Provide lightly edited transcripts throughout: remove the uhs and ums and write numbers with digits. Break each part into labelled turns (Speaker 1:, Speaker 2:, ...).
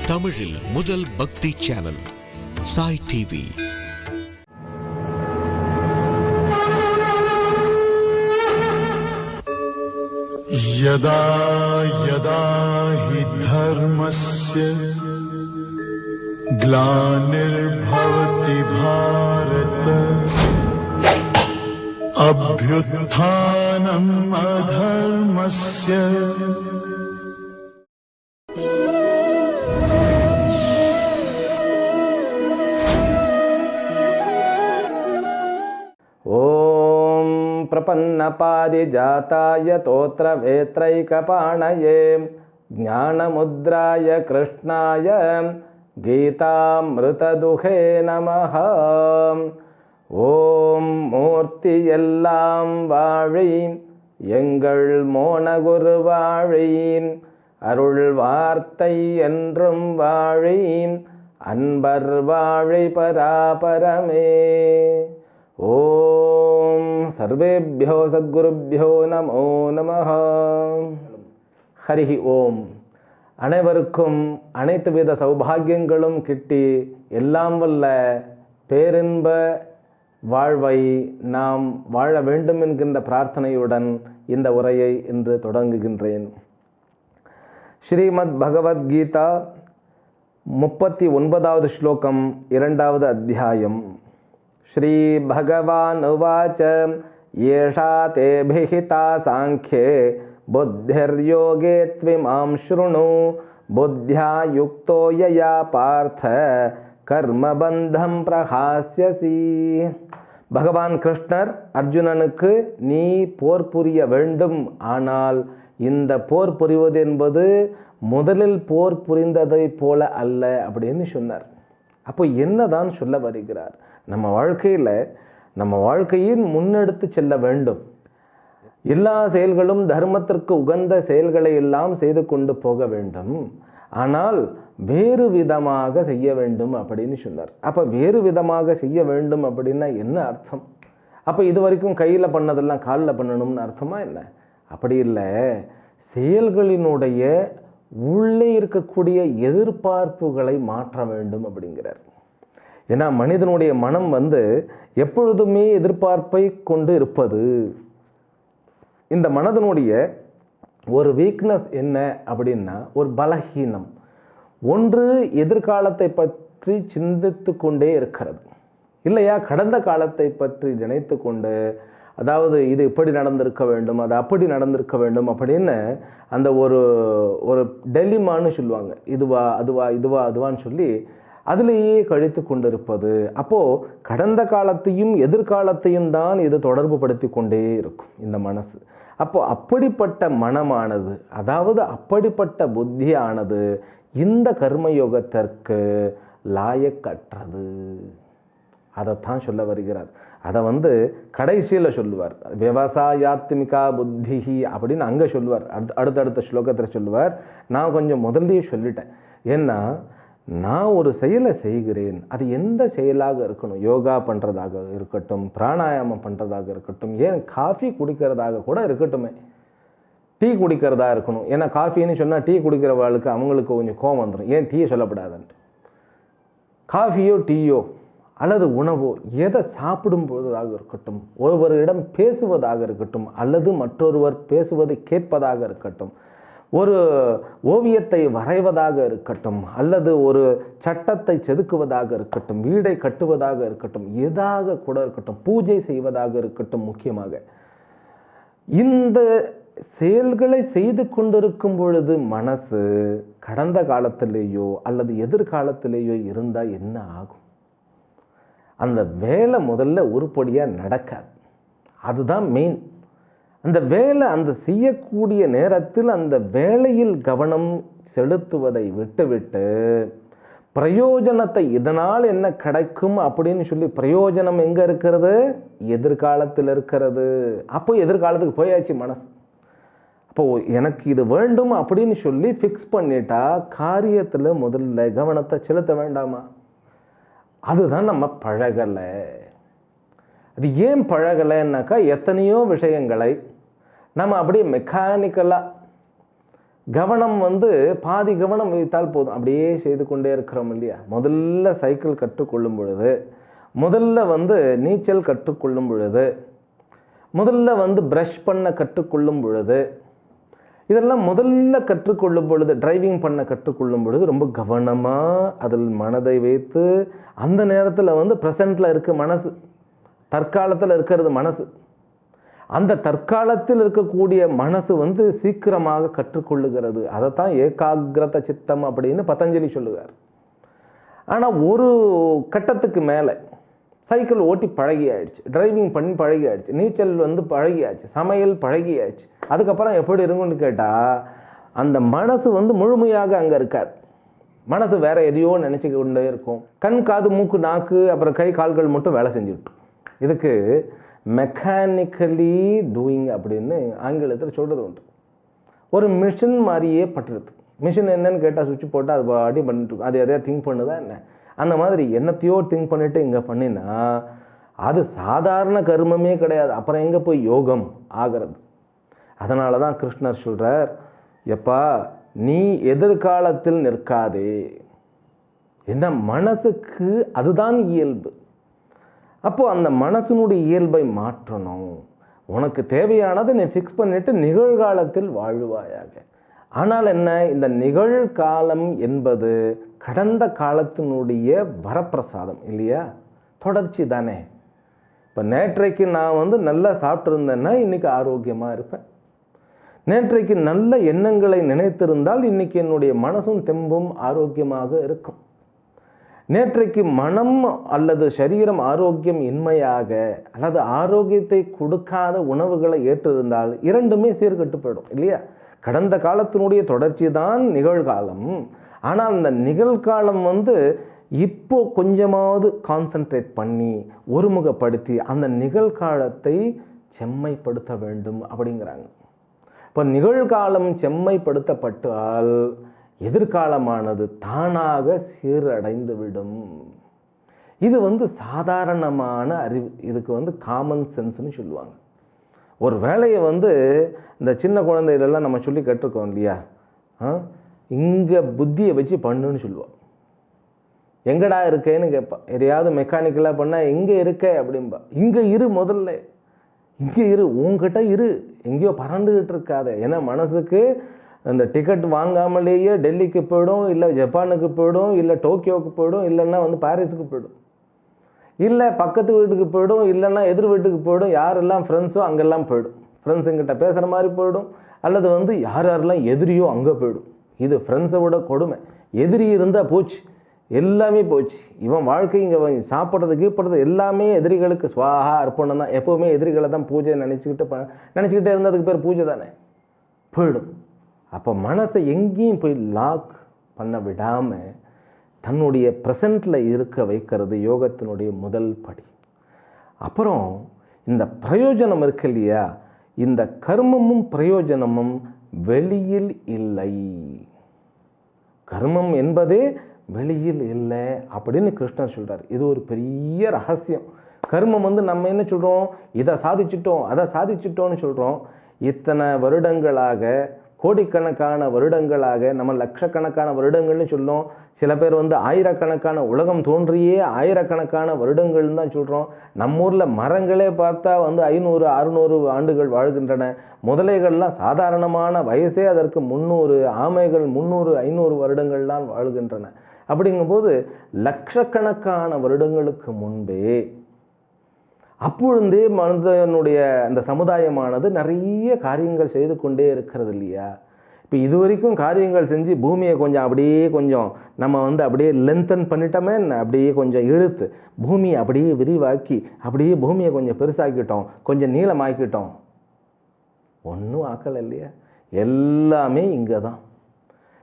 Speaker 1: தமிழில் முதல் பக்தி சேனல் சாய் டிவி.
Speaker 2: यदा यदा हि धर्मस्य ग्लानिर्भवति भारत अभ्युत्थानम् अधर्मस्य
Speaker 3: प्रपन्नपारिजाताय तोत्रवेत्रैकपाणये ज्ञानमुद्राय कृष्णाय गीतामृतदुहे नमः. ஓம் மூர்த்தி எல்லாம் வாழி எங்கள் மோனகுரு வாழி, அருள் வார்த்தை என்றும் வாழி, அன்பர் வாழி பராபரமே. ஓம் சர்வேபியோ சத்குருபியோ நமோ நமஹ. ஹரிஹி ஓம். அனைவருக்கும் அனைத்து வித சௌபாகியங்களும் கிட்டி எல்லாம் வல்ல பேரின்ப வாழ்வை நாம் வாழ வேண்டும் என்கின்ற பிரார்த்தனையுடன் இந்த உரையை இன்று தொடங்குகின்றேன். ஸ்ரீமத் பகவத்கீதா 39வது ஸ்லோகம் 2வது அத்தியாயம். ஸ்ரீ பகவான் உவாச்ச ஏஷா தே பிஹிதா சாங்க்யே புத்திர்யோகே த்விமாம் ஷ்ருணு புத்யா யுக்தோ யயா பார்த்த கர்மபந்தம் பிரஹாஸ்யசி. பகவான் கிருஷ்ணர் அர்ஜுனனுக்கு நீ போர் புரிய வேண்டும், ஆனால் இந்த போர் புரிவது என்பது முதலில் போர் புரிந்ததை போல அல்ல அப்படின்னு சொன்னார். அப்போ என்னதான் சொல்ல வருகிறார்? நம்ம வாழ்க்கையின் முன்னெடுத்து செல்ல வேண்டும். எல்லா செயல்களும் தர்மத்திற்கு உகந்த செயல்களை எல்லாம் செய்து கொண்டு போக வேண்டும், ஆனால் வேறு விதமாக செய்ய வேண்டும் அப்படின்னு சொன்னார். அப்போ வேறு விதமாக செய்ய வேண்டும் அப்படின்னா என்ன அர்த்தம்? அப்போ இது வரைக்கும் கையில் பண்ணதெல்லாம் காலில் பண்ணணும்னு அர்த்தமா என்ன? அப்படி இல்லை. செயல்களினுடைய உள்ளே இருக்கக்கூடிய எதிர்பார்ப்புகளை மாற்ற வேண்டும் அப்படிங்கிறார். ஏன்னா மனிதனுடைய மனம் எப்பொழுதுமே எதிர்பார்ப்பை கொண்டு இருப்பது. இந்த மனதனுடைய ஒரு வீக்னஸ் என்ன அப்படின்னா, ஒரு பலஹீனம். ஒன்று எதிர்காலத்தை பற்றி சிந்தித்து கொண்டே இருக்கிறது, இல்லையா கடந்த காலத்தை பற்றி நினைத்து கொண்டு, அதாவது இது இப்படி நடந்திருக்க வேண்டும், அது அப்படி நடந்திருக்க வேண்டும் அப்படின்னு அந்த ஒரு ஒரு டெலிமான்னு சொல்லுவாங்க, இதுவா அதுவா இதுவா அதுவான்னு சொல்லி அதிலேயே கழித்து கொண்டிருப்பது. அப்போது கடந்த காலத்தையும் எதிர்காலத்தையும் தான் இது தொடர்பு படுத்தி கொண்டே இருக்கும் இந்த மனசு. அப்போ அப்படிப்பட்ட மனமானது, அதாவது அப்படிப்பட்ட புத்தியானது இந்த கர்மயோகத்திற்கு லாயக்கற்றது. அதைத்தான் சொல்ல வருகிறார். அதை கடைசியில் சொல்லுவார், விவசாயாத்மிகா புத்திஹி அப்படின்னு அங்கே சொல்லுவார். அடுத்தடுத்த ஸ்லோகத்தில் சொல்லுவார். நான் கொஞ்சம் முதல்லையே சொல்லிட்டேன். ஏன்னா நான் ஒரு செயலை செய்கிறேன், அது எந்த செயலாக இருக்கணும், யோகா பண்ணுறதாக இருக்கட்டும், பிராணாயாமம் பண்ணுறதாக இருக்கட்டும், ஏன் காஃபி குடிக்கிறதாக கூட இருக்கட்டுமே, டீ குடிக்கிறதா இருக்கணும். ஏன்னா காஃபின்னு சொன்னால் டீ குடிக்கிறவர்களுக்கு அவங்களுக்கு கொஞ்சம் கோபம் வந்துடும், ஏன் டீயை சொல்லப்படாதுன்ட்டு. காஃபியோ டீயோ அல்லது உணவோ எதை சாப்பிடும்போதாக இருக்கட்டும், ஒருவரிடம் பேசுவதாக இருக்கட்டும், அல்லது மற்றொருவர் பேசுவதை கேட்பதாக இருக்கட்டும், ஒரு ஓவியத்தை வரைவதாக இருக்கட்டும், அல்லது ஒரு சட்டத்தை செதுக்குவதாக இருக்கட்டும், வீடை கட்டுவதாக இருக்கட்டும், எதாக கூட இருக்கட்டும், பூஜை செய்வதாக இருக்கட்டும், முக்கியமாக இந்த செயல்களை செய்து கொண்டிருக்கும் பொழுது மனசு கடந்த காலத்திலேயோ அல்லது எதிர்காலத்திலேயோ இருந்தால் என்ன ஆகும்? அந்த வேலை முதல்ல உருப்படியாக நடக்காது. அதுதான் மெயின். அந்த வேலை அந்த செய்யக்கூடிய நேரத்தில் அந்த வேலையில் கவனம் செலுத்துவதை விட்டுவிட்டு பிரயோஜனத்தை இதனால் என்ன கிடைக்கும் அப்படின்னு சொல்லி, பிரயோஜனம் எங்கே இருக்கிறது? எதிர்காலத்தில் இருக்கிறது. அப்போ எதிர்காலத்துக்கு போயாச்சு மனசு. அப்போது எனக்கு இது வேண்டும் அப்படின்னு சொல்லி ஃபிக்ஸ் பண்ணிட்டா காரியத்தில் முதல்ல கவனத்தை செலுத்த வேண்டாமா? அதுதான் நம்ம பழகலை. அது ஏன் பழகலைன்னாக்கா, எத்தனையோ விஷயங்களை நம்ம அப்படியே மெக்கானிக்கலாக கவனம் வந்து பாதி கவனம் வைத்தால் போதும், அப்படியே செய்து கொண்டே இருக்கிறோம் இல்லையா. முதல்ல சைக்கிள் கற்றுக்கொள்ளும் பொழுது, முதல்ல வந்து நீச்சல் கற்றுக்கொள்ளும் பொழுது, முதல்ல வந்து ப்ரஷ் பண்ண கற்றுக்கொள்ளும் பொழுது, இதெல்லாம் முதல்ல கற்றுக்கொள்ளும் பொழுது, டிரைவிங் பண்ண கற்றுக்கொள்ளும் பொழுது ரொம்ப கவனமாக அதில் மனதை வைத்து, அந்த நேரத்தில் வந்து ப்ரெசண்டில் இருக்க மனசு, தற்காலத்தில் இருக்கிறது மனசு, அந்த தற்காலத்தில் இருக்கக்கூடிய மனசு வந்து சீக்கிரமாக கற்றுக்கொள்ளுகிறது. அதைத்தான் ஏகாகிரத சித்தம் அப்படின்னு பதஞ்சலி சொல்லுவார். ஆனால் ஒரு கட்டத்துக்கு மேலே சைக்கிள் ஓட்டி பழகியாயிடுச்சு, டிரைவிங் பண்ணி பழகியாயிடுச்சு, நீச்சல் வந்து பழகியாச்சு, சமையல் பழகியாச்சு, அதுக்கப்புறம் எப்படி இருக்குன்னு கேட்டால் அந்த மனசு வந்து முழுமையாக அங்கே இருக்காது. மனசு வேற எதையோ நினச்சி கொண்டே இருக்கும். கண், காது, மூக்கு, நாக்கு, அப்புறம் கை கால்கள் மட்டும் வேலை செஞ்சுக்கிட்டு. இதுக்கு மெக்கானிக்கலி டூயிங் அப்படின்னு ஆங்கிலத்தில் சொல்கிறது உண்டு. ஒரு மிஷின் மாதிரியே பட்டுறது. மிஷின் என்னன்னு கேட்டால் சுவிட்ச் போட்டால் அது பாட்டி பண்ணிட்டு இருக்கும், அது எதையா திங்க் பண்ணுதா என்ன, அந்த மாதிரி என்னத்தையோ திங்க் பண்ணிவிட்டு இங்கே பண்ணினா அது சாதாரண கர்மமே கிடையாது. அப்புறம் எங்கே போய் யோகம் ஆகிறது. அதனால தான் கிருஷ்ணர் சொல்கிறார், எப்பா நீ எதிர்காலத்தில் நிற்காதே, இந்த மனசுக்கு அதுதான் இயல்பு. அப்போது அந்த மனசினுடைய இயல்பை மாற்றணும். உனக்கு தேவையானதை நீ ஃபிக்ஸ் பண்ணிவிட்டு நிகழ்காலத்தில் வாழ்வாயாக. ஆனால் என்ன, இந்த நிகழ்காலம் என்பது கடந்த காலத்தினுடைய வரப்பிரசாதம் இல்லையா, தொடர்ச்சி தானே. இப்போ நேற்றைக்கு நான் வந்து நல்லா சாப்பிட்ருந்தேன்னா இன்றைக்கி ஆரோக்கியமாக இருப்பேன். நேற்றைக்கு நல்ல எண்ணங்களை நினைத்திருந்தால் இன்றைக்கி என்னுடைய மனசும் தெம்பும் ஆரோக்கியமாக இருக்கும். நேற்றைக்கு மனம் அல்லது சரீரம் ஆரோக்கியம் இன்மையாக அல்லது ஆரோக்கியத்தை கொடுக்காத உணவுகளை ஏற்றிருந்தால் இரண்டுமே சீர்கெட்டு போயிடும் இல்லையா. கடந்த காலத்தினுடைய தொடர்ச்சி தான் நிகழ்காலம். ஆனால் அந்த நிகழ்காலம் வந்து இப்போ கொஞ்சமாவது கான்சன்ட்ரேட் பண்ணி ஒருமுகப்படுத்தி அந்த நிகழ்காலத்தை செம்மைப்படுத்த வேண்டும் அப்படிங்கிறாங்க. இப்போ நிகழ்காலம் செம்மைப்படுத்தப்பட்டால் எதிர்காலமானது தானாக சீரடைந்து விடும். இது வந்து சாதாரணமான அறிவு, இதுக்கு வந்து காமன் சென்ஸ்னு சொல்லுவாங்க. ஒரு வேலையை வந்து இந்த சின்ன குழந்தைகளெல்லாம் நம்ம சொல்லி கேட்டிருக்கோம் இல்லையா, இங்கே புத்தியை வச்சு பண்ணுன்னு சொல்லுவோம். எங்கடா இருக்கேன்னு கேட்பா. எதையாவது மெக்கானிக்கலாக பண்ணால் எங்கே இருக்க அப்படின்பா. இங்கே இரு, முதல்ல இங்கே இரு, உங்ககிட்ட இரு, எங்கேயோ பறந்துக்கிட்டு இருக்காத. ஏன்னா மனசுக்கு அந்த டிக்கெட் வாங்காமலேயே டெல்லிக்கு போயிடும், இல்லை ஜப்பானுக்கு போயிடும், இல்லை டோக்கியோவுக்கு போயிடும், இல்லைன்னா வந்து பாரிஸுக்கு போயிடும், இல்லை பக்கத்து வீட்டுக்கு போயிடும், இல்லைன்னா எதிர் வீட்டுக்கு போயிடும். யாரெல்லாம் ஃப்ரெண்ட்ஸோ அங்கெல்லாம் போயிடும். ஃப்ரெண்ட்ஸுங்கிட்ட பேசுகிற மாதிரி போயிடும், அல்லது வந்து யார் யாரெல்லாம் எதிரியோ அங்கே போயிடும். இது ஃப்ரெண்ட்ஸை விட கொடுமை. எதிரி இருந்தால் போச்சு, எல்லாமே போச்சு. இவன் வாழ்க்கை இங்கே சாப்பிட்றது கீழ்ப்படுறது எல்லாமே எதிரிகளுக்கு ஸ்வாஹா அர்ப்பணம் தான். எப்போவுமே எதிரிகளை தான் பூஜை நினச்சிக்கிட்டே இருந்ததுக்கு பேர் பூஜை தானே, போயிடும். அப்போ மனசை எங்கேயும் போய் லாக் பண்ண விடாமல் தன்னுடைய ப்ரெசண்டில் இருக்க வைக்கிறது யோகத்தினுடைய முதல் படி. அப்புறம் இந்த பிரயோஜனம் இருக்கு இல்லையா, இந்த கர்மமும் பிரயோஜனமும் வெளியில் இல்லை. கர்மம் என்பதே வெளியில் இல்லை அப்படின்னு கிருஷ்ணர் சொல்கிறார். இது ஒரு பெரிய ரகசியம். கர்மம் வந்து நம்ம என்ன சொல்கிறோம், இதை சாதிச்சிட்டோம் அதை சாதிச்சிட்டோன்னு சொல்கிறோம். இத்தனை வருடங்களாக, கோடிக்கணக்கான வருடங்களாக, நம்ம லட்சக்கணக்கான வருடங்கள்னு சொல்லும். சில பேர் வந்து ஆயிரக்கணக்கான, உலகம் தோன்றியே ஆயிரக்கணக்கான வருடங்கள்னு தான் சொல்கிறோம். நம்ம ஊரில் மரங்களே பார்த்தா வந்து 500-600 ஆண்டுகள் வாழ்கின்றன. முதலைகள்லாம் சாதாரணமான வயசே அதற்கு 300, ஆமைகள் 300-500 வருடங்கள் தான் வாழ்கின்றன. அப்படிங்கும்போது லட்சக்கணக்கான வருடங்களுக்கு முன்பே அப்பொழுதே மனிதனுடைய அந்த சமுதாயமானது நிறைய காரியங்கள் செய்து கொண்டே இருக்கிறது இல்லையா. இப்போ இது வரைக்கும் காரியங்கள் செஞ்சு பூமியை கொஞ்சம் அப்படியே கொஞ்சம் நம்ம வந்து அப்படியே லென்த்தன் பண்ணிட்டோமே, அப்படியே கொஞ்சம் இழுத்து பூமியை அப்படியே விரிவாக்கி அப்படியே பூமியை கொஞ்சம் பெருசாக்கிட்டோம், கொஞ்சம் நீளமாக்கிட்டோம். ஒன்றும் ஆக்கலை இல்லையா. எல்லாமே இங்கே தான்.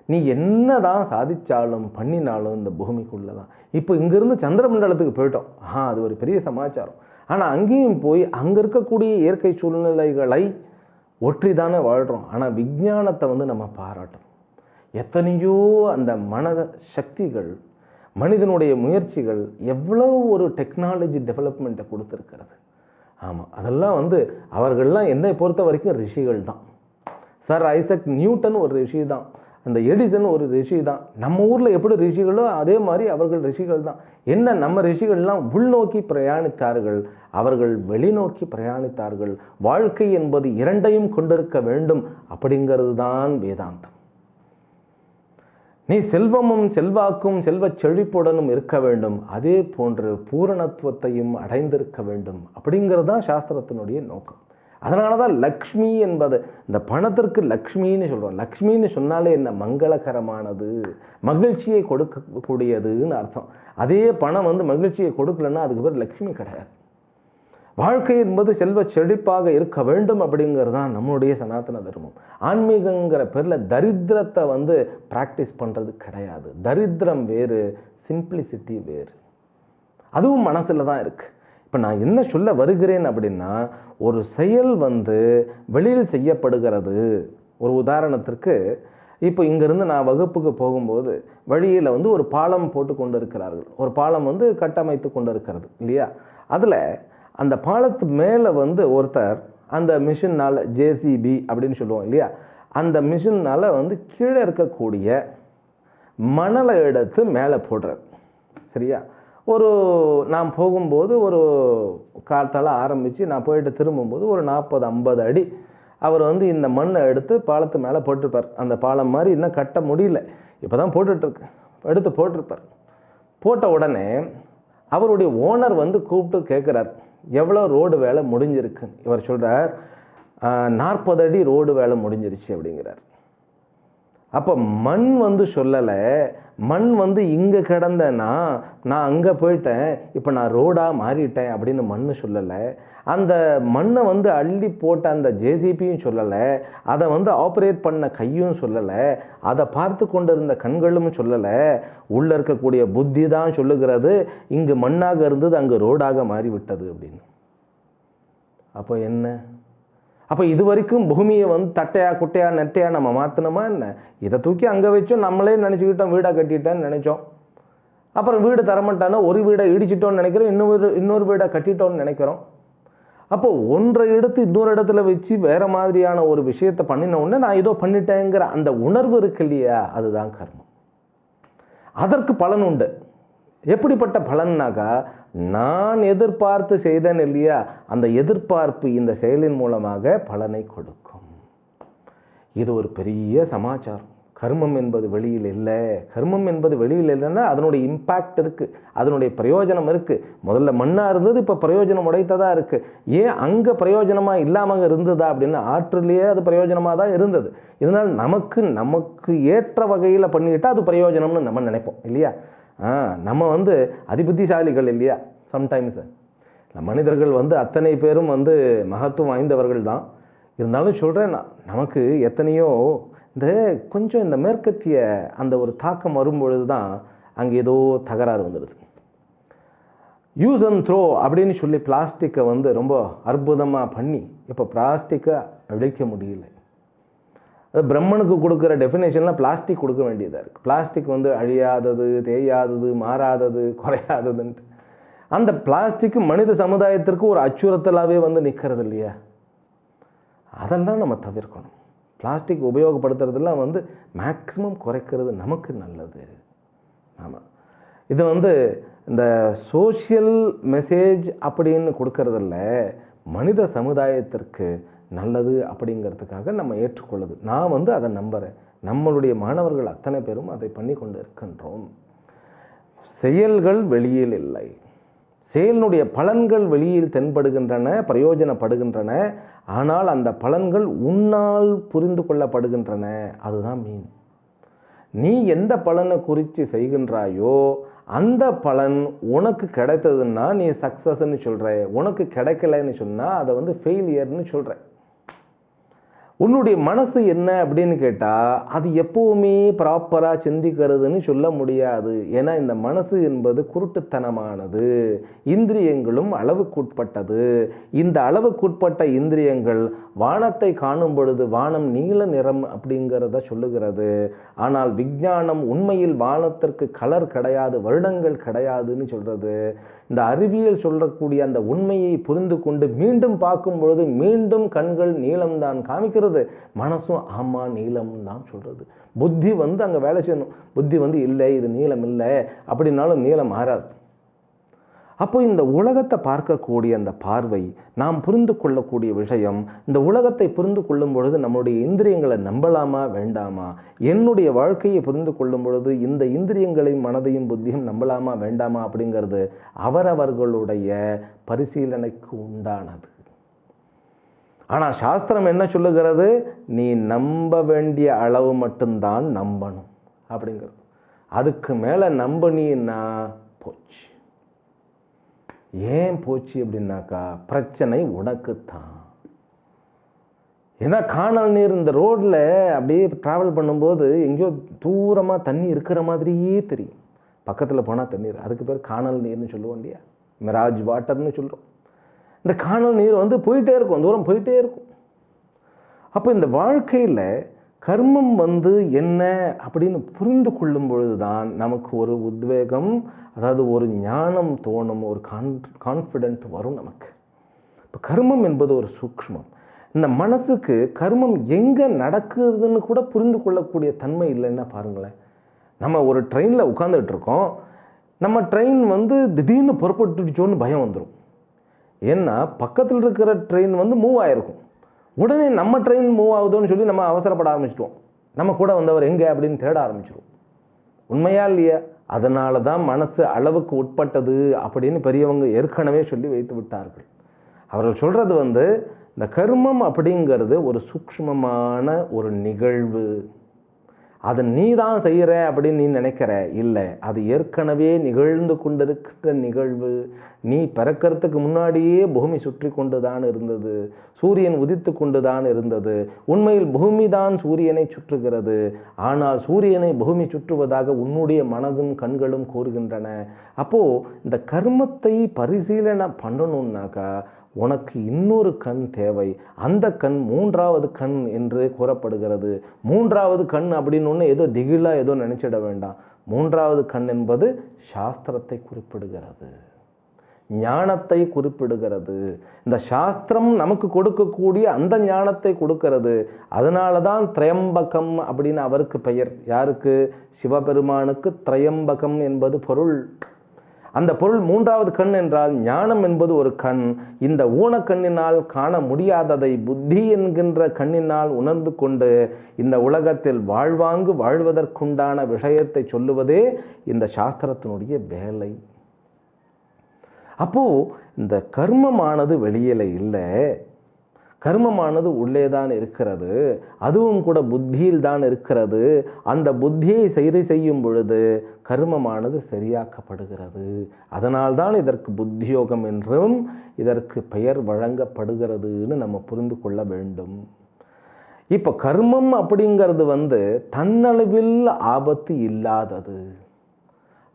Speaker 3: நீ என்ன தான் சாதிச்சாலும் பண்ணினாலும் இந்த பூமிக்குள்ளே தான். இப்போ இங்கேருந்து சந்திரமண்டலத்துக்கு போயிட்டோம், அது ஒரு பெரிய சமாச்சாரம். ஆனால் அங்கேயும் போய் அங்கே இருக்கக்கூடிய இயற்கை சூழ்நிலைகளை ஒற்றி தானே வாழ்கிறோம். ஆனால் விஞ்ஞானத்தை வந்து நம்ம பாராட்டணும். எத்தனையோ அந்த மன சக்திகள், மனிதனுடைய முயற்சிகள் எவ்வளோ ஒரு டெக்னாலஜி டெவலப்மெண்ட்டை கொடுத்துருக்கிறது. ஆமாம், அதெல்லாம் வந்து அவர்கள்லாம் என்னை பொறுத்த வரைக்கும் ரிஷிகள் தான். சர் ஐசக் நியூட்டன் ஒரு ரிஷி தான், அந்த எடிசன் ஒரு ரிஷி தான். நம்ம ஊரில் எப்படி ரிஷிகளோ அதே மாதிரி அவர்கள் ரிஷிகள் தான். என்ன, நம்ம ரிஷிகள்லாம் உள்நோக்கி பிரயாணித்தார்கள், அவர்கள் வெளிநோக்கி பிரயாணித்தார்கள். வாழ்க்கை என்பது இரண்டையும் கொண்டிருக்க வேண்டும் அப்படிங்கிறது தான் வேதாந்தம். நீ செல்வமும் செல்வாக்கும் செல்வச் செழிப்புடனும் இருக்க வேண்டும், அதே போன்று பூரணத்துவத்தையும் அடைந்திருக்க வேண்டும் அப்படிங்கிறது தான் சாஸ்திரத்தினுடைய நோக்கம். அதனால தான் லக்ஷ்மி என்பது, இந்த பணத்திற்கு லக்ஷ்மின்னு சொல்கிறோம். லக்ஷ்மின்னு சொன்னாலே என்ன, மங்களகரமானது, மகிழ்ச்சியை கொடுக்கக்கூடியதுன்னு அர்த்தம். அதே பணம் மகிழ்ச்சியை கொடுக்கலன்னா அதுக்கு பேர் லக்ஷ்மி கிடையாது. வாழ்க்கை என்பது செல்வ செழிப்பாக இருக்க வேண்டும் அப்படிங்கிறது தான் நம்மளுடைய சனாதன தர்மம். ஆன்மீகங்கிற பேரில் தரித்திரத்தை ப்ராக்டிஸ் பண்ணுறது கிடையாது. தரித்திரம் வேறு, சிம்பிளிசிட்டி வேறு. அதுவும் மனசில் தான் இருக்குது. இப்போ நான் என்ன சொல்ல வருகிறேன் அப்படின்னா, ஒரு செயல் வெளியில் செய்யப்படுகிறது. ஒரு உதாரணத்திற்கு, இப்போ இங்கேருந்து நான் வகுப்புக்கு போகும்போது வழியில் ஒரு பாலம் போட்டு கொண்டு இருக்கிறார்கள். ஒரு பாலம் கட்டமைத்து கொண்டு இருக்கிறது இல்லையா? அதில் அந்த பாலத்து மேலே ஒருத்தர் அந்த மிஷினால், ஜேசிபி அப்படின்னு சொல்லுவோம் இல்லையா, அந்த மிஷினால் கீழே இருக்கக்கூடிய மணலை எடுத்து மேலே போடுறார். சரியா? நான் போகும்போது ஒரு காலத்தால் ஆரம்பித்து நான் போயிட்டு திரும்பும்போது ஒரு 40-50 அடி அவர் இந்த மண்ணை எடுத்து பாலத்து மேலே போட்டிருப்பார். அந்த பாலம் மாதிரி இன்னும் கட்ட முடியல, இப்போ தான் போட்டுட்ருக்கு, எடுத்து போட்டிருப்பார். போட்ட உடனே அவருடைய ஓனர் கூப்பிட்டு கேட்குறார், எவ்வளோ ரோடு வேலை முடிஞ்சிருக்குன்னு. இவர் சொல்கிறார், 40 அடி ரோடு வேலை முடிஞ்சிருச்சு அப்படிங்கிறார். அப்போ மண் சொல்லலை, மண் இங்கே கிடந்தேன்னா நான் அங்கே போயிட்டேன், இப்போ நான் ரோடாக மாறிட்டேன் அப்படின்னு மண் சொல்லலை. அந்த மண்ணை அள்ளி போட்ட அந்த ஜேசிபியும் சொல்லலை, அதை ஆப்ரேட் பண்ண கையும் சொல்லலை, அதை பார்த்து கொண்டு இருந்த கண்களும் சொல்லலை. உள்ளே இருக்கக்கூடிய புத்தி தான் சொல்லுகிறது, இங்கு மண்ணாக இருந்தது அங்கே ரோடாக மாறிவிட்டது அப்படின்னு. அப்போ என்ன? அப்போ இது வரைக்கும் பூமியை தட்டையா குட்டையா நெட்டையா நம்ம மாற்றினோமா என்ன? இதை தூக்கி அங்கே வச்சோம், நம்மளே நினச்சிக்கிட்டோம் வீடாக கட்டிட்டேன்னு நினச்சோம். அப்புறம் வீடு தரமாட்டானோ ஒரு வீடை இடிச்சிட்டோன்னு நினைக்கிறோம், இன்னொரு வீடை கட்டிட்டோன்னு நினைக்கிறோம். அப்போ ஒன்றை எடுத்து இன்னொரு இடத்துல வச்சு வேறு மாதிரியான ஒரு விஷயத்தை பண்ணின உடனே நான் ஏதோ பண்ணிட்டேங்கிற அந்த உணர்வு இருக்கு இல்லையா, அதுதான் கர்மம். அதற்கு பலன் உண்டு. எப்படிப்பட்ட பலன்னாக்கா, நான் எதிர்பார்த்து செய்தேன் இல்லையா, அந்த எதிர்பார்ப்பு இந்த செயலின் மூலமாக பலனை கொடுக்கும். இது ஒரு பெரிய சமாச்சாரம். கர்மம் என்பது வெளியில் இல்லை. கர்மம் என்பது வெளியில் இல்லைன்னா அதனுடைய இம்பேக்ட் இருக்குது, அதனுடைய பிரயோஜனம் இருக்குது. முதல்ல மண்ணாக இருந்தது, இப்போ பிரயோஜனம் உடைத்ததாக இருக்குது. ஏன் அங்கே பிரயோஜனமாக இல்லாமல் இருந்ததா அப்படின்னா, ஆற்றிலேயே அது பிரயோஜனமாக தான் இருந்தது. இதனால் நமக்கு ஏற்ற வகையில் பண்ணிக்கிட்டால் அது பிரயோஜனம்னு நம்ம நினைப்போம் இல்லையா? நம்ம அதிபுத்திசாலிகள் இல்லையா? சம்டைம்ஸ் மனிதர்கள் அத்தனை பேரும் மகத்துவம் வாய்ந்தவர்கள் தான். இருந்தாலும் சொல்கிறேன், நமக்கு எத்தனையோ கொஞ்சம் இந்த மேற்கத்திய அந்த ஒரு தாக்கம் வரும்பொழுது தான் அங்கே ஏதோ தகராறு வந்துடுது. யூஸ் அண்ட் த்ரோ அப்படின்னு சொல்லி பிளாஸ்டிக்கை ரொம்ப அற்புதமாக பண்ணி இப்போ பிளாஸ்டிக்கை அழிக்க முடியல. அது பிரம்மனுக்கு கொடுக்குற டெஃபினேஷன்லாம் பிளாஸ்டிக் கொடுக்க வேண்டியதாக இருக்குது. பிளாஸ்டிக் அழியாதது, தேயாதது, மாறாதது, குறையாததுன்ட்டு. அந்த பிளாஸ்டிக் மனித சமுதாயத்திற்கு ஒரு அச்சுறுத்தலாகவே நிற்கிறது இல்லையா? அதெல்லாம் நம்ம தவிர்க்கணும். பிளாஸ்டிக் உபயோகப்படுத்துறதுலாம் மேக்ஸிமம் குறைக்கிறது நமக்கு நல்லது. ஆமாம், இது இந்த சோஷியல் மெசேஜ் அப்படின்னு கொடுக்கறதில்ல, மனித சமுதாயத்திற்கு நல்லது அப்படிங்கிறதுக்காக நம்ம ஏற்றுக்கொள்ளுது. நான் அதை நம்புகிறேன். நம்மளுடைய மாணவர்கள் அத்தனை பேரும் அதை பண்ணி கொண்டு இருக்கின்றோம். செயல்கள் வெளியில் இல்லை, செயலினுடைய பலன்கள் வெளியில் தென்படுகின்றன, பிரயோஜனப்படுகின்றன. ஆனால் அந்த பலன்கள் உன்னால் புரிந்து கொள்ளப்படுகின்றன. அதுதான் மீன். நீ எந்த பலனை குறித்து செய்கின்றாயோ அந்த பலன் உனக்கு கிடைத்ததுன்னா நீ சக்ஸஸ்ன்னு சொல்கிற, உனக்கு கிடைக்கலைன்னு சொன்னால் அதை ஃபெயிலியர்னு சொல்கிற. உன்னுடைய மனசு என்ன அப்படின்னு கேட்டால் அது எப்போவுமே ப்ராப்பராக சிந்திக்கிறதுன்னு சொல்ல முடியாது. ஏன்னா இந்த மனசு என்பது குருட்டுத்தனமானது, இந்திரியங்களும் அளவுக்குட்பட்டது. இந்த அளவுக்குட்பட்ட இந்திரியங்கள் வானத்தை காணும் பொழுது வானம் நீல நிறம் அப்படிங்கிறத சொல்லுகிறது. ஆனால் விஞ்ஞானம் உண்மையில் வானத்திற்கு கலர் கிடையாது, வருடங்கள் கிடையாதுன்னு சொல்கிறது. இந்த அறிவியல் சொல்லக்கூடிய அந்த உண்மையை புரிந்து கொண்டு மீண்டும் பார்க்கும் பொழுது மீண்டும் கண்கள் நீளம்தான் காமிக்கிறது, மனசும் ஆமாம் நீளம் தான் சொல்கிறது. புத்தி அங்கே வேலை செய்யணும். புத்தி இல்லை இது நீளம் இல்லை அப்படின்னாலும் நீளம் மாறாது. அப்போ இந்த உலகத்தை பார்க்கக்கூடிய அந்த பார்வை, நாம் புரிந்து கொள்ளக்கூடிய விஷயம், இந்த உலகத்தை புரிந்து கொள்ளும் பொழுது நம்முடைய இந்திரியங்களை நம்பலாமா வேண்டாமா, என்னுடைய வாழ்க்கையை புரிந்து கொள்ளும் பொழுது இந்த இந்திரியங்களையும் மனதையும் புத்தியும் நம்பலாமா வேண்டாமா அப்படிங்கிறது அவரவர்களுடைய பரிசீலனைக்கு உண்டானது. ஆனால் சாஸ்திரம் என்ன சொல்லுகிறது, நீ நம்ப வேண்டிய அளவு மட்டும்தான் நம்பணும் அப்படிங்கிறது. அதுக்கு மேலே நம்பினா போச்சு. ஏன் போச்சு அப்படின்னாக்கா, பிரச்சனை உனக்குத்தான். ஏன்னா காணல் நீர் இந்த ரோட்டில் அப்படியே ட்ராவல் பண்ணும்போது எங்கேயோ தூரமாக தண்ணி இருக்கிற மாதிரியே தெரியும், பக்கத்தில் போனால் தண்ணீர். அதுக்கு பேர் காணல் நீர்னு சொல்லுவோம் இல்லையா, மிராஜ் வாட்டர்னு சொல்கிறோம். இந்த காணல் நீர் போயிட்டே இருக்கும், தூரம் போயிட்டே இருக்கும். அப்போ இந்த வாழ்க்கையில் கர்மம் என்ன அப்படின்னு புரிந்து கொள்ளும் பொழுது தான் நமக்கு ஒரு உத்வேகம், அதாவது ஒரு ஞானம் தோணும், ஒரு கான்ஃபிடென்ட் வரும் நமக்கு. இப்போ கர்மம் என்பது ஒரு சூக்ஷ்மம். இந்த மனசுக்கு கர்மம் எங்கே நடக்குதுன்னு கூட புரிந்து கொள்ளக்கூடிய தன்மை இல்லைன்னா பாருங்களேன். நம்ம ஒரு ட்ரெயினில் உட்காந்துட்டு இருக்கோம், நம்ம ட்ரெயின் திடீர்னு புறப்பட்டுச்சோன்னு பயம் வந்துடும். ஏன்னா பக்கத்தில் இருக்கிற ட்ரெயின் மூவ் ஆகிருக்கும், உடனே நம்ம ட்ரெயின் மூவ் ஆகுதோன்னு சொல்லி நம்ம அவசரப்பட ஆரம்பிச்சிடுவோம். நம்ம கூட வந்தவர் எங்கே அப்படின்னு தேட ஆரம்பிச்சிடுவோம். உண்மையா இல்லையா? அதனால தான் மனசு அளவுக்கு உட்பட்டது அப்படின்னு பெரியவங்க ஏற்கனவே சொல்லி வைத்து விட்டார்கள். அவர்கள் சொல்கிறது இந்த கர்மம் அப்படிங்கிறது ஒரு சூக்ஷ்மமான ஒரு நிகழ்வு. அதை நீ தான் செய்கிற அப்படின்னு நீ நினைக்கிற, இல்லை, அது ஏற்கனவே நிகழ்ந்து கொண்டிருக்கிற நிகழ்வு. நீ பிறக்கிறதுக்கு முன்னாடியே பூமி சுற்றி கொண்டு தான் இருந்தது, சூரியன் உதித்து கொண்டு தான் இருந்தது. உண்மையில் பூமி தான் சூரியனை சுற்றுகிறது, ஆனால் சூரியனை பூமி சுற்றுவதாக உன்னுடைய மனதும் கண்களும் கூறுகின்றன. அப்போது இந்த கர்மத்தை பரிசீலனை பண்ணணுன்னாக்கா உனக்கு இன்னொரு கண் தேவை. அந்த கண் மூன்றாவது கண் என்று கூறப்படுகிறது. மூன்றாவது கண் அப்படின்னு ஒன்று ஏதோ திகிலாக ஏதோ நினச்சிட வேண்டாம். மூன்றாவது கண் என்பது சாஸ்திரத்தை குறிப்பிடுகிறது, ஞானத்தை குறிப்பிடுகிறது. இந்த சாஸ்திரம் நமக்கு கொடுக்கக்கூடிய அந்த ஞானத்தை கொடுக்கிறது. அதனால தான் திரையம்பகம் அப்படின்னு அவருக்கு பெயர். யாருக்கு? சிவபெருமானுக்கு திரையம்பகம் என்பது பொருள். அந்த பொருள் மூன்றாவது கண் என்றால் ஞானம் என்பது ஒரு கண். இந்த ஊனக்கண்ணினால் காண முடியாததை புத்தி என்கின்ற கண்ணினால் உணர்ந்து கொண்டு இந்த உலகத்தில் வாழ்வதற்குண்டான விஷயத்தை சொல்லுவதே இந்த சாஸ்திரத்தினுடைய வேலை. அப்போது இந்த கர்மமானது வெளியில் இல்லை, கர்மமானது உள்ளே தான் இருக்கிறது. அதுவும் கூட புத்தியில் தான் இருக்கிறது. அந்த புத்தியை சரி செய்யும் பொழுது கர்மமானது சரியாக்கப்படுகிறது. அதனால்தான் இதற்கு புத்தியோகம் என்றும் இதற்கு பெயர் வழங்கப்படுகிறதுன்னு நம்ம புரிந்து கொள்ள வேண்டும். இப்போ கர்மம் அப்படிங்கிறது தன்னளவில் ஆபத்து இல்லாதது.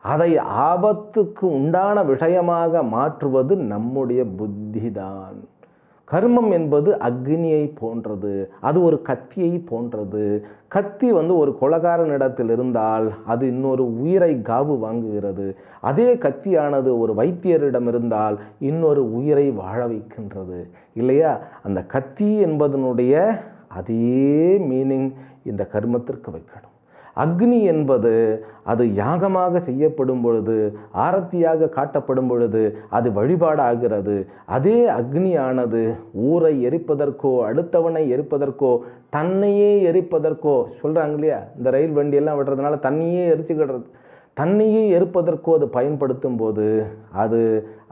Speaker 3: அதை ஆபத்துக்கு உண்டான விஷயமாக மாற்றுவது நம்முடைய புத்தி தான். கர்மம் என்பது அக்னியை போன்றது, அது ஒரு கத்தியை போன்றது. கத்தி ஒரு கொலைகாரனிடத்தில் இருந்தால் அது இன்னொரு உயிரை காவு வாங்குகிறது. அதே கத்தியானது ஒரு வைத்தியரிடம் இருந்தால் இன்னொரு உயிரை வாழ வைக்கின்றது இல்லையா? அந்த கத்தி என்பதனுடைய அதே மீனிங் இந்த கர்மத்திற்கு வைக்கணும். அக்னி என்பது அது யாகமாக செய்யப்படும் பொழுது, ஆரத்தியாக காட்டப்படும் பொழுது அது வழிபாடாகிறது. அதே அக்னியானது ஊரை எரிப்பதற்கோ அடுத்தவனை எரிப்பதற்கோ தன்னையே எரிப்பதற்கோ சொல்கிறாங்க இல்லையா, இந்த ரயில் வண்டியெல்லாம் விடுறதுனால தண்ணியே எரிச்சுக்கிடுறது, தண்ணியை எரிப்பதற்கோ அது பயன்படுத்தும் போது அது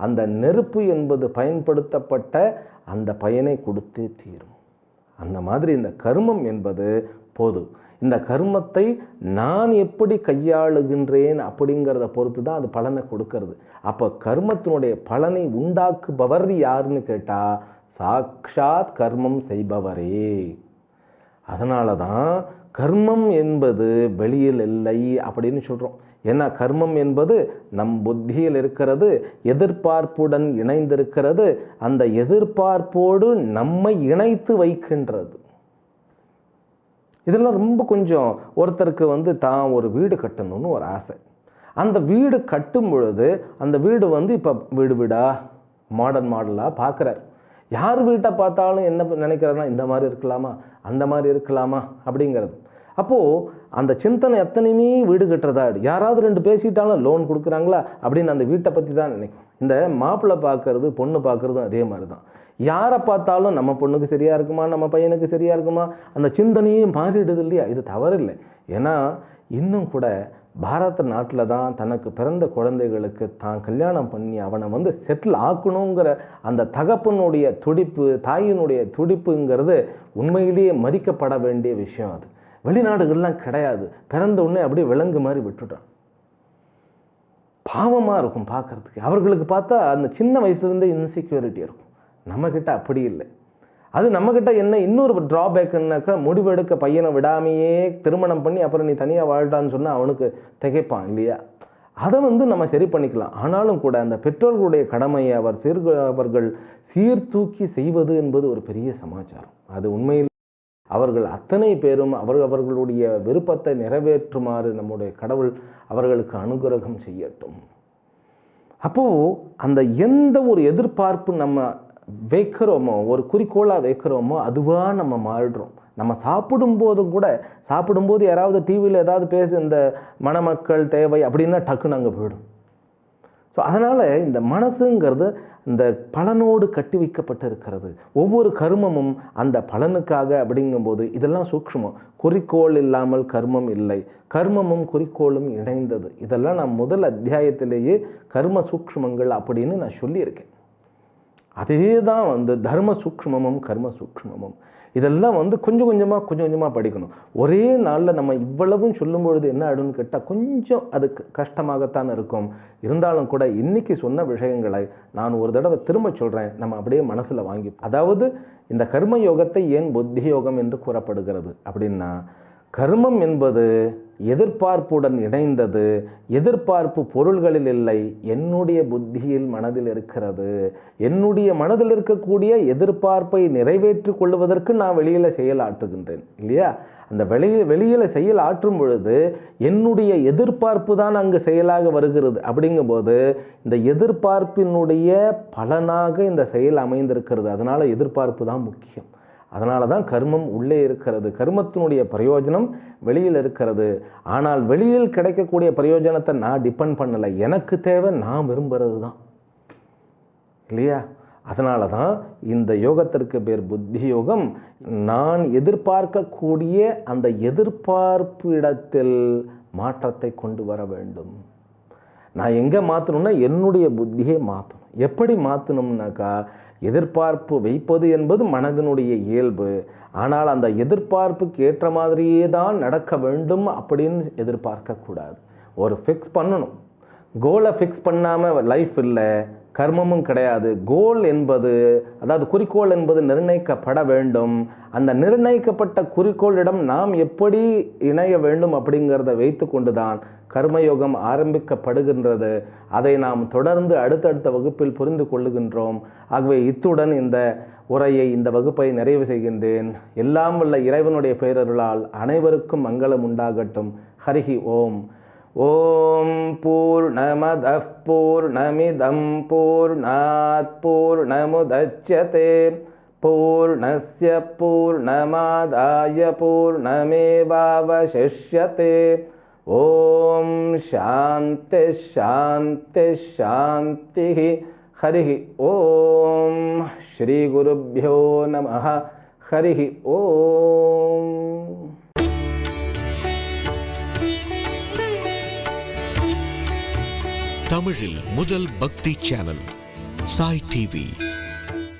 Speaker 3: அந்த நெருப்பு என்பது பயன்படுத்தப்பட்ட அந்த பயனை கொடுத்தே தீரும். அந்த மாதிரி இந்த கர்மம் என்பது பொது. இந்த கர்மத்தை நான் எப்படி கையாளுகின்றேன் அப்படிங்கிறத பொறுத்து தான் அது பலனை கொடுக்கறது. அப்போ கர்மத்தினுடைய பலனை உண்டாக்குபவர் யாருன்னு கேட்டால் சாக்ஷாத் கர்மம் செய்பவரே. அதனால தான் கர்மம் என்பது வெளியில் இல்லை அப்படின்னு சொல்கிறோம். ஏன்னா கர்மம் என்பது நம் புத்தியில் இருக்கிறது, எதிர்பார்ப்புடன் இணைந்திருக்கிறது. அந்த எதிர்பார்ப்போடு நம்மை இணைத்து வைக்கின்றது. இதெல்லாம் ரொம்ப கொஞ்சம் ஒருத்தருக்கு தான் ஒரு வீடு கட்டணும்னு ஒரு ஆசை. அந்த வீடு கட்டும் பொழுது அந்த வீடு வந்து இப்போ வீடா மாடலாக பார்க்குறாரு. யார் வீட்டை பார்த்தாலும் என்ன நினைக்கிறாருன்னா இந்த மாதிரி இருக்கலாமா, அந்த மாதிரி இருக்கலாமா அப்படிங்கிறது. அப்போது அந்த சிந்தனை எத்தனையுமே வீடு கட்டுறதா, யாராவது 2 பேசிட்டாலும் லோன் கொடுக்குறாங்களா அப்படின்னு அந்த வீட்டை பற்றி தான் நினைக்கும். இந்த மாப்பிள்ளை பார்க்கறது பொண்ணு பார்க்குறதும் அதே மாதிரி தான். யாரை பார்த்தாலும் நம்ம பொண்ணுக்கு சரியாக இருக்குமா, நம்ம பையனுக்கு சரியாக இருக்குமா, அந்த சிந்தனையும் மாறிடுது இல்லையா? இது தவறில்லை. ஏன்னா இன்னும் கூட பாரத நாட்டில் தான் தனக்கு பிறந்த குழந்தைகளுக்கு தான் கல்யாணம் பண்ணி அவனை வந்து செட்டில் ஆக்கணுங்கிற அந்த தகப்பனுடைய துடிப்பு, தாயினுடைய துடிப்புங்கிறது உண்மையிலேயே மதிக்கப்பட வேண்டிய விஷயம். அது வெளிநாடுகள்லாம் கிடையாது. பிறந்த உடனே அப்படியே விலங்கு மாதிரி விட்டுட்டான். பாவமாக இருக்கும் பார்க்குறதுக்கு. அவர்களுக்கு பார்த்தா அந்த சின்ன வயசுலேருந்தே இன்செக்யூரிட்டி இருக்கும். நம்மக்கிட்ட அப்படி இல்லை. அது நம்மக்கிட்ட என்ன இன்னொரு ட்ராபேக்குன்னாக்கா, முடிவெடுக்க பையனை விடாமையே திருமணம் பண்ணி அப்புறம் நீ தனியாக வாழ்ட்டான்னு சொன்னால் அவனுக்கு திகைப்பான் இல்லையா? அதை வந்து நம்ம சரி பண்ணிக்கலாம். ஆனாலும் கூட அந்த பெற்றோர்களுடைய கடமையை அவர்கள் சீர்தூக்கி செய்வது என்பது ஒரு பெரிய சமாச்சாரம். அது உண்மையில் அவர்கள் அத்தனை பேரும் அவர்களுடைய விருப்பத்தை நிறைவேற்றுமாறு நம்முடைய கடவுள் அவர்களுக்கு அனுகிரகம் செய்யட்டும். அப்போது அந்த எந்த ஒரு எதிர்பார்ப்பு நம்ம வைக்கிறோமோ, ஒரு குறிக்கோளாக வைக்கிறோமோ, அதுவாக நம்ம மாறிடுறோம். நம்ம சாப்பிடும்போது யாராவது டிவியில் ஏதாவது பேச இந்த மணமக்கள் தேவை அப்படின்னா டக்குன்னு அங்கே போயிடும். ஸோ அதனால் இந்த மனசுங்கிறது இந்த பலனோடு கட்டி வைக்கப்பட்டு இருக்கிறது. ஒவ்வொரு கர்மமும் அந்த பலனுக்காக அப்படிங்கும்போது இதெல்லாம் சூக்ஷ்மம். குறிக்கோள் இல்லாமல் கர்மம் இல்லை, கர்மமும் குறிக்கோளும் இணைந்தது. இதெல்லாம் நான் முதல் அத்தியாயத்திலேயே கர்ம சூக்ஷ்மங்கள் அப்படின்னு நான் சொல்லியிருக்கேன். அதே தான் வந்து தர்ம சூக்ஷ்மமும் கர்ம சூக்ஷ்மமும். இதெல்லாம் வந்து கொஞ்சம் கொஞ்சமாக படிக்கணும். ஒரே நாளில் நம்ம இவ்வளவும் சொல்லும் பொழுது என்ன ஆயிடும்னு கேட்டால் கொஞ்சம் அதுக்கு கஷ்டமாகத்தான் இருக்கும். இருந்தாலும் கூட இன்றைக்கி சொன்ன விஷயங்களை நான் ஒரு தடவை திரும்ப சொல்கிறேன், நம்ம அப்படியே மனசில் வாங்கி. அதாவது இந்த கர்ம யோகத்தை ஏன் புத்தி யோகம் என்று கூறப்படுகிறது அப்படின்னா, கர்மம் என்பது எதிர்பார்ப்புடன் இணைந்தது. எதிர்பார்ப்பு பொருள்களில் இல்லை, என்னுடைய புத்தியில் மனதில் இருக்கிறது. என்னுடைய மனதில் இருக்கக்கூடிய எதிர்பார்ப்பை நிறைவேற்றி கொள்வதற்கு நான் வெளியில் செயல் ஆற்றுகின்றேன் இல்லையா? அந்த வெளியில் செயல் ஆற்றும் பொழுது என்னுடைய எதிர்பார்ப்பு தான் அங்கு செயலாக வருகிறது. அப்படிங்கும்போது இந்த எதிர்பார்ப்பினுடைய பலனாக இந்த செயல் அமைந்திருக்கிறது. அதனால் எதிர்பார்ப்பு தான் முக்கியம். அதனால தான் கர்மம் உள்ளே இருக்கிறது. கர்மத்தினுடைய பிரயோஜனம் வெளியில் இருக்கிறது. ஆனால் வெளியில் கிடைக்கக்கூடிய பிரயோஜனத்தை நான் டிபெண்ட் பண்ணலை. எனக்கு தேவை நான் விரும்புகிறது தான் இல்லையா? அதனால தான் இந்த யோகத்திற்கு பேர் புத்தி யோகம். நான் எதிர்பார்க்கக்கூடிய அந்த எதிர்பார்ப்பு இடத்தில் மாற்றத்தை கொண்டு வர வேண்டும். நான் எங்கே மாற்றணும்னா என்னுடைய புத்தியை மாற்றணும். எப்படி மாற்றணும்னாக்கா, எதிர்பார்ப்பு வைப்பது என்பது மனதினுடைய இயல்பு. ஆனால் அந்த எதிர்பார்ப்புக்கு ஏற்ற மாதிரியே தான் நடக்க வேண்டும் அப்படின்னு எதிர்பார்க்கக்கூடாது. ஒரு ஃபிக்ஸ் பண்ணணும். கோலை ஃபிக்ஸ் பண்ணாமல் லைஃப் இல்லை, கர்மமும் கிடையாது. கோல் என்பது, அதாவது குறிக்கோள் என்பது நிர்ணயிக்கப்பட வேண்டும். அந்த நிர்ணயிக்கப்பட்ட குறிக்கோளிடம் நாம் எப்படி இணைய வேண்டும் அப்படிங்கிறத வைத்து கொண்டு தான் கர்மயோகம் ஆரம்பிக்கப்படுகின்றது. அதை நாம் தொடர்ந்து அடுத்தடுத்த வகுப்பில் புரிந்து கொள்ளுகின்றோம். ஆகவே இத்துடன் இந்த உரையை, இந்த வகுப்பை நிறைவு செய்கின்றேன். எல்லாம் வல்ல இறைவனுடைய பேரருளால் அனைவருக்கும் மங்களம் உண்டாகட்டும். ஹரிஹி ஓம். ஓம் பூர்ணமதః பூர்ணமிதம் பூர்ணாத் பூர்ணமுதச்யதே பூர்ணஸ்ய பூர்ணமாதாய பூர்ணமேவாவசிஷ்யதே. ஓம் சாந்தி சாந்தி சாந்தி. ஹரிஹி ஓம். ஸ்ரீ குருப்யோ நமஹ. ஹரிஹி ஓம்.
Speaker 1: தமிழில் முதல் பக்தி சேனல் சாய் டிவி.